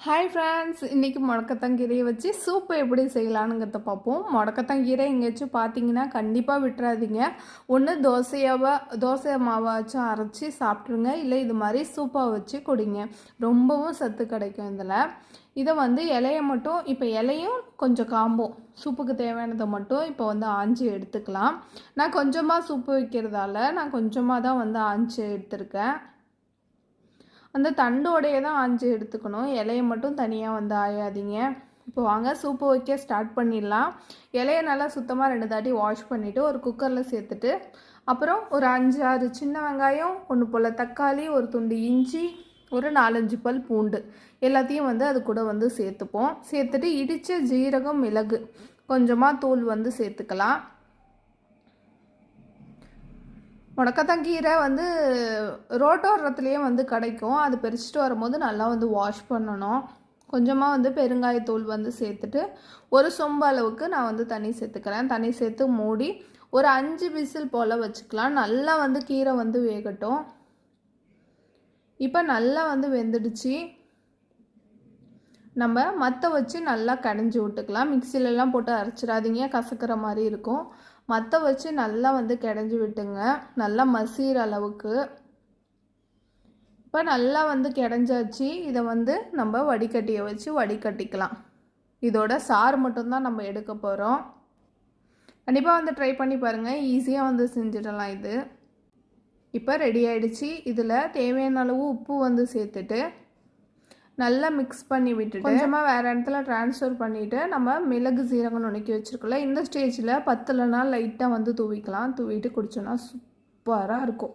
Hi friends, இன்றைக்கி முடக்கத்தங்கீரையை வச்சு soup எப்படி செய்யலானுங்கிறத பார்ப்போம். முடக்கத்தங்கீரை எங்கேயாச்சும் பார்த்தீங்கன்னா கண்டிப்பாக விட்டுறாதீங்க. ஒன்று தோசை மாவாச்சும் அரைச்சி சாப்பிட்ருங்க, இல்லை இது மாதிரி சூப்பாக வச்சு குடிங்க. ரொம்பவும் சத்து கிடைக்கும் இதில். இதை இலையை மட்டும், இப்போ இலையும் கொஞ்சம் காம்பும் சூப்புக்கு தேவையானதை மட்டும் இப்போ ஆஞ்சி எடுத்துக்கலாம். நான் கொஞ்சமாக சூப்பு வைக்கிறதால நான் கொஞ்சமாக தான் ஆஞ்சி எடுத்திருக்கேன். அந்த தண்டோடையே தான் ஆஞ்சி எடுத்துக்கணும், இலையை மட்டும் தனியாக ஆயாதீங்க. இப்போ வாங்க சூப்பு வைக்க ஸ்டார்ட் பண்ணிடலாம். இலையை நல்லா சுத்தமாக 2 தாட்டி வாஷ் பண்ணிவிட்டு ஒரு குக்கரில் சேர்த்துட்டு, அப்புறம் ஒரு 5-6 சின்ன வெங்காயம், 1 போல் தக்காளி, ஒரு துண்டு இஞ்சி, ஒரு 4-5 பல் பூண்டு எல்லாத்தையும் அது கூட சேர்த்துப்போம். சேர்த்துட்டு இடித்த ஜீரகம், மிளகு, கொஞ்சமாக தூள் சேர்த்துக்கலாம். முடக்கத்தங்கீரை ரோட்டோரத்துலேயே கிடைக்கும். அது பறிச்சுட்டு வரும்போது நல்லா வாஷ் பண்ணணும். கொஞ்சமாக பெருங்காயத்தூள் சேர்த்துட்டு ஒரு சொம்பு அளவுக்கு நான் தண்ணி சேர்த்துக்கிறேன். தண்ணி சேர்த்து மூடி ஒரு 5 விசில் போல் வச்சுக்கலாம். நல்லா கீரை வேகட்டும். இப்போ நல்லா வெந்துடுச்சு. நம்ம மற்ற வச்சு நல்லா கடைஞ்சி விட்டுக்கலாம். மிக்சிலெலாம் போட்டு அரைச்சிடாதீங்க, கசக்கிற மாதிரி இருக்கும். மற்ற வச்சு நல்லா கடைஞ்சி விட்டுங்க, நல்லா மசிகிற அளவுக்கு. இப்போ நல்லா கடைஞ்சாச்சு. இதை நம்ம வடிகட்டியை வச்சு வடிகட்டிக்கலாம். இதோட சாறு மட்டும்தான் நம்ம எடுக்க போகிறோம். கண்டிப்பாக ட்ரை பண்ணி பாருங்கள், ஈஸியாக செஞ்சிடலாம் இது. இப்போ ரெடி ஆகிடுச்சு. இதில் தேவையான அளவு உப்பு சேர்த்துட்டு நல்லா மிக்ஸ் பண்ணி விட்டுட்டு கொஞ்சமாக வேறு இடத்துல ட்ரான்ஸ்ஃபர் பண்ணிவிட்டு நம்ம மிளகு சீரகம் நுணுக்கி வச்சுருக்கோம்ல, இந்த ஸ்டேஜில் பத்தலைனா லைட்டாக தூவிக்கலாம். தூவிட்டு குடிச்சோன்னா சூப்பராக இருக்கும்.